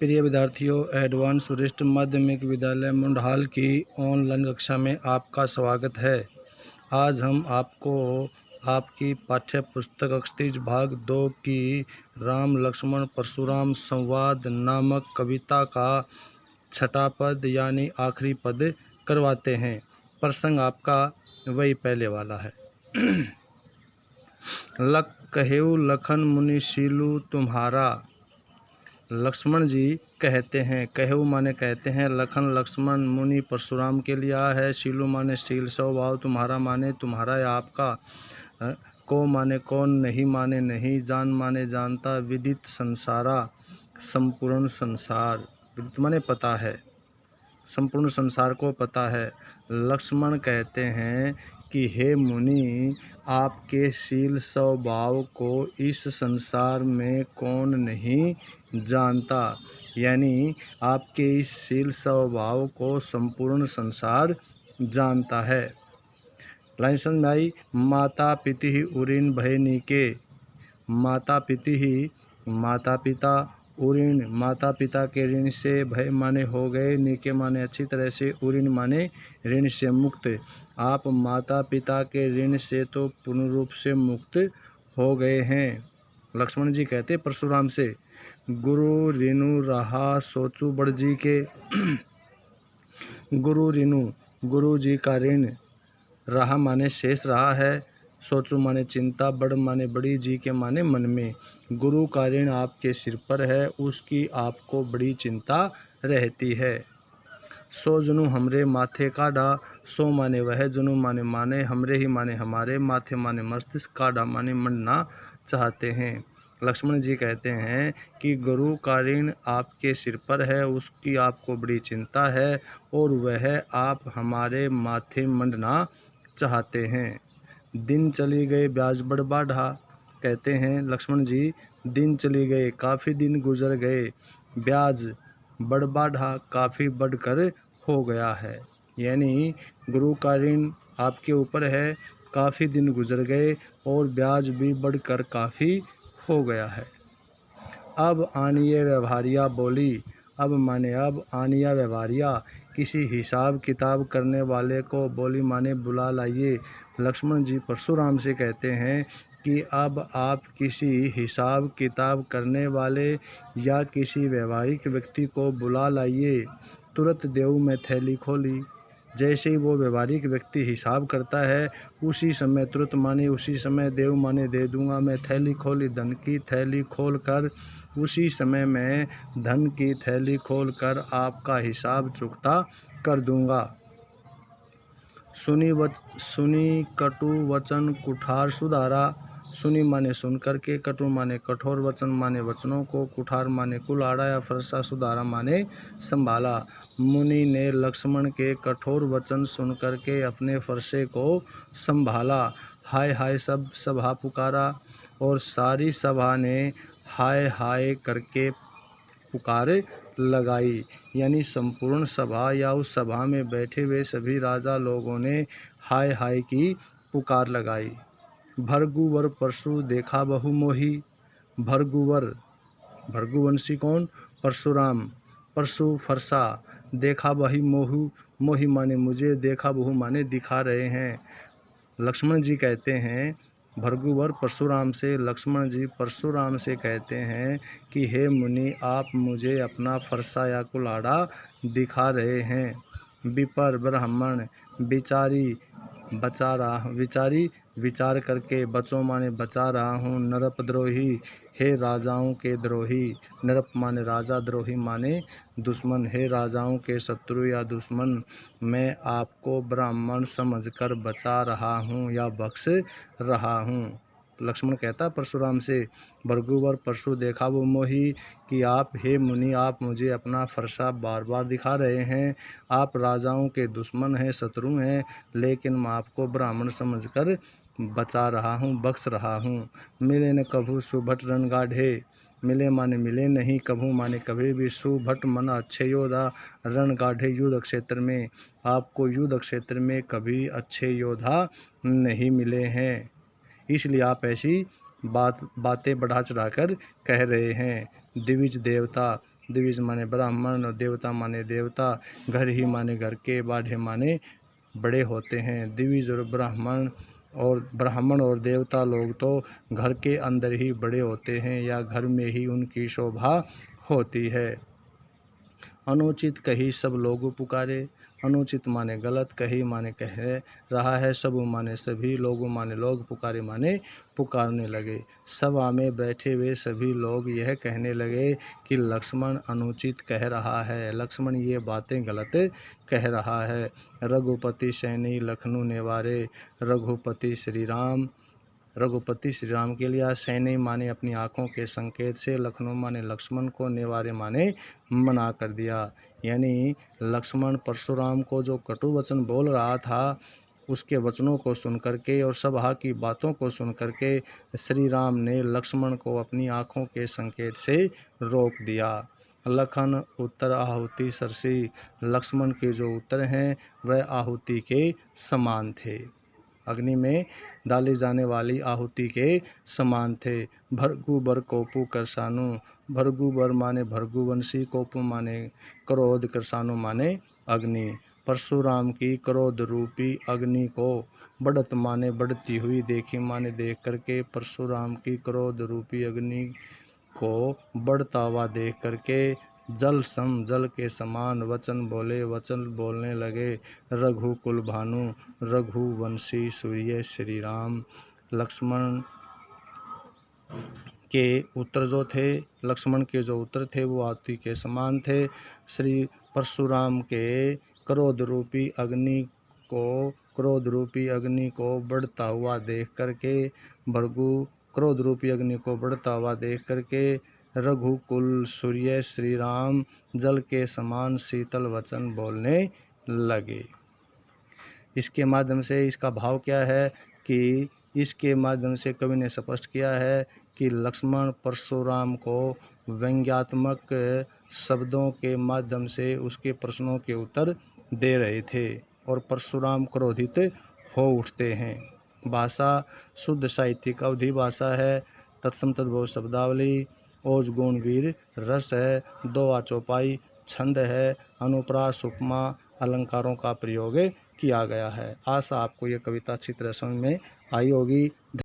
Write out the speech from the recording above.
प्रिय विद्यार्थियों, एडवांस वरिष्ठ माध्यमिक विद्यालय मुंडहाल की ऑनलाइन कक्षा में आपका स्वागत है। आज हम आपको आपकी पाठ्य पुस्तक अक्षतीज भाग 2 की राम लक्ष्मण परशुराम संवाद नामक कविता का छठा पद यानी आखिरी पद करवाते हैं। प्रसंग आपका वही पहले वाला है। लख कहेऊ लखन मुनि शीलु तुम्हारा। लक्ष्मण जी कहते हैं, कहेऊ माने कहते हैं, लखन लक्ष्मण मुनि परशुराम के लिए आया है, शीलु माने शील स्वभाव, तुम्हारा माने तुम्हारा या आपका, को माने कौन, नहीं माने नहीं, जान माने जानता, विदित संसारा संपूर्ण संसार, विदित माने पता है, संपूर्ण संसार को पता है। लक्ष्मण कहते हैं कि हे मुनि, आपके शील स्वभाव को इस संसार में कौन नहीं जानता, यानी आपके इस शील स्वभाव को संपूर्ण संसार जानता है। लाइन समझ में आई। माता पिति ही उरीन भय नीके। माता पिति ही माता पिता, उऋण माता पिता के ऋण से, भय माने हो गए, नीके माने अच्छी तरह से, उऋण माने ऋण से मुक्त। आप माता पिता के ऋण से तो पूर्ण रूप से मुक्त हो गए हैं। लक्ष्मण जी कहते परशुराम से, गुरु ऋणु रहा सोचू बड़ जी के। गुरु ऋणु गुरु जी का ऋण, रहा माने शेष रहा है, सोचू माने चिंता, बड़ माने बड़ी, जी के माने मन में। गुरु का ऋण आपके सिर पर है, उसकी आपको बड़ी चिंता रहती है। सो जनु हमरे माथे काढ़ा। सो माने वह, जनु माने माने, हमरे ही माने हमारे, माथे माने मस्तिष्क, काढ़ा माने मंडना चाहते हैं। लक्ष्मण जी कहते हैं कि गुरु का ऋण आपके सिर पर है, उसकी आपको बड़ी चिंता है और वह आप हमारे माथे मंडना चाहते हैं। दिन चली गए ब्याज बढ़ बाढ़ा। कहते हैं लक्ष्मण जी, दिन चली गए, काफ़ी दिन गुजर गए, ब्याज बढ़ बाढ़ा, काफ़ी बढ़कर हो गया है, यानी गुरु का ऋण आपके ऊपर है, काफ़ी दिन गुजर गए और ब्याज भी बढ़कर काफ़ी हो गया है। अब आनिए व्यवहारिया बोली। अब माने अब, आनिया व्यवहारिया किसी हिसाब किताब करने वाले को, बोली माने बुला लाइए। लक्ष्मण जी परशुराम से कहते हैं कि अब आप किसी हिसाब किताब करने वाले या किसी व्यवहारिक व्यक्ति को बुला लाइए। तुरंत देऊ में थैली खोली। जैसे ही वो व्यवहारिक व्यक्ति हिसाब करता है, उसी समय, तुरंत माने उसी समय, देव माने दे दूंगा, मैं थैली खोली, धन की थैली खोल कर, उसी समय मैं धन की थैली खोलकर आपका हिसाब चुकता कर दूंगा। सुनी कटु वचन कुठार सुधारा। सुनी माने सुन करके, कटु माने कठोर, वचन माने वचनों को, कुठार माने कुल्हाड़ा या फरसा, सुधारा माने संभाला। मुनि ने लक्ष्मण के कठोर वचन सुन करके अपने फरसे को संभाला। हाय हाय सब सभा पुकारा, और सारी सभा ने हाय हाय करके पुकार लगाई, यानी संपूर्ण सभा या उस सभा में बैठे हुए सभी राजा लोगों ने हाय हाय की पुकार लगाई। भर्गुवर परशु देखा बहु मोही। भर्गुवर, भर्गुवंशी कौन? परशुराम। परशु फरसा, देखा वही मोहू, मोही माने मुझे, देखा बहु माने दिखा रहे हैं। लक्ष्मण जी कहते हैं भर्गुवर परशुराम से, लक्ष्मण जी परशुराम से कहते हैं कि हे मुनि, आप मुझे अपना फरसा या कुल्हाड़ा दिखा रहे हैं। विपर ब्राह्मण, विचारी बचा रहा, विचारी विचार करके, बचो माने बचा रहा हूँ। नरपद्रोही, हे राजाओं के द्रोही। नरप माने राजा, द्रोही माने दुश्मन, हे राजाओं के शत्रु या दुश्मन, मैं आपको ब्राह्मण समझकर बचा रहा हूँ या बख्श रहा हूँ। लक्ष्मण कहता परशुराम से, भर्गुवर परशु देखा वो मोही, कि आप हे मुनि, आप मुझे अपना फरसा बार बार दिखा रहे हैं, आप राजाओं के दुश्मन हैं, शत्रु हैं, लेकिन मैं आपको ब्राह्मण समझकर बचा रहा हूँ, बख्श रहा हूँ। मिले न कभू सुभट रणगाढ़े। मिले माने मिले नहीं, कभू माने कभी भी, सुभट मन अच्छे योद्धा, रणगाढ़े युद्ध क्षेत्र में, आपको युद्ध क्षेत्र में कभी अच्छे योद्धा नहीं मिले हैं, इसलिए आप ऐसी बातें बढ़ा चढ़ाकर कह रहे हैं। द्विज देवता, द्विज माने ब्राह्मण और देवता माने देवता। घर ही माने घर के, बाढ़े माने बड़े होते हैं। द्विज और ब्राह्मण और देवता लोग तो घर के अंदर ही बड़े होते हैं या घर में ही उनकी शोभा होती है। अनुचित कही सब लोग पुकारे। अनुचित माने गलत, कही माने कह रहा है, सब माने सभी, लोग माने लोग, पुकारे माने पुकारने लगे। सभा में बैठे हुए सभी लोग यह कहने लगे कि लक्ष्मण अनुचित कह रहा है, लक्ष्मण ये बातें गलत कह रहा है। रघुपति सैनी लखनऊ नेवारे। रघुपति श्री राम के लिए सैनी माने अपनी आँखों के संकेत से, लखनऊ माने लक्ष्मण को, नेवारे माने मना कर दिया। यानी लक्ष्मण परशुराम को जो कटु वचन बोल रहा था, उसके वचनों को सुन करके और सभा की बातों को सुन करके श्री राम ने लक्ष्मण को अपनी आँखों के संकेत से रोक दिया। लखन उत्तर आहुति सरसी। लक्ष्मण के जो उत्तर हैं वह आहुति के समान थे, अग्नि में डाली जाने वाली आहुति के समान थे। भृगु बर कोपु करसानु। भृगु बर माने भृगुवंशी, कोपु माने क्रोध, करसानु माने अग्नि। परशुराम की क्रोध रूपी अग्नि को बढ़त माने बढ़ती हुई, देखी माने देख करके, परशुराम की क्रोध रूपी अग्नि को बढ़ता हुआ देख करके जल के समान वचन बोलने लगे। रघुकुल भानु। रघुवंशी सूर्य श्री राम। लक्ष्मण के उत्तर जो थे वो आहुति के समान थे। श्री परशुराम के क्रोध रूपी अग्नि को बढ़ता हुआ देख करके, क्रोध रूपी अग्नि को बढ़ता हुआ देख करके रघुकुल सूर्य श्री राम जल के समान शीतल वचन बोलने लगे। इसके माध्यम से इसका भाव क्या है कि इसके माध्यम से कवि ने स्पष्ट किया है कि लक्ष्मण परशुराम को व्यंग्यात्मक शब्दों के माध्यम से उसके प्रश्नों के उत्तर दे रहे थे और परशुराम क्रोधित हो उठते हैं। भाषा शुद्ध साहित्यिक अवधि भाषा है। तत्सम तद्भव शब्दावली। ओज गुण वीर रस है। दोहा चौपाई छंद है। अनुप्रास उपमा अलंकारों का प्रयोग किया गया है। आशा आपको ये कविता अच्छी तरह समझ में आई होगी।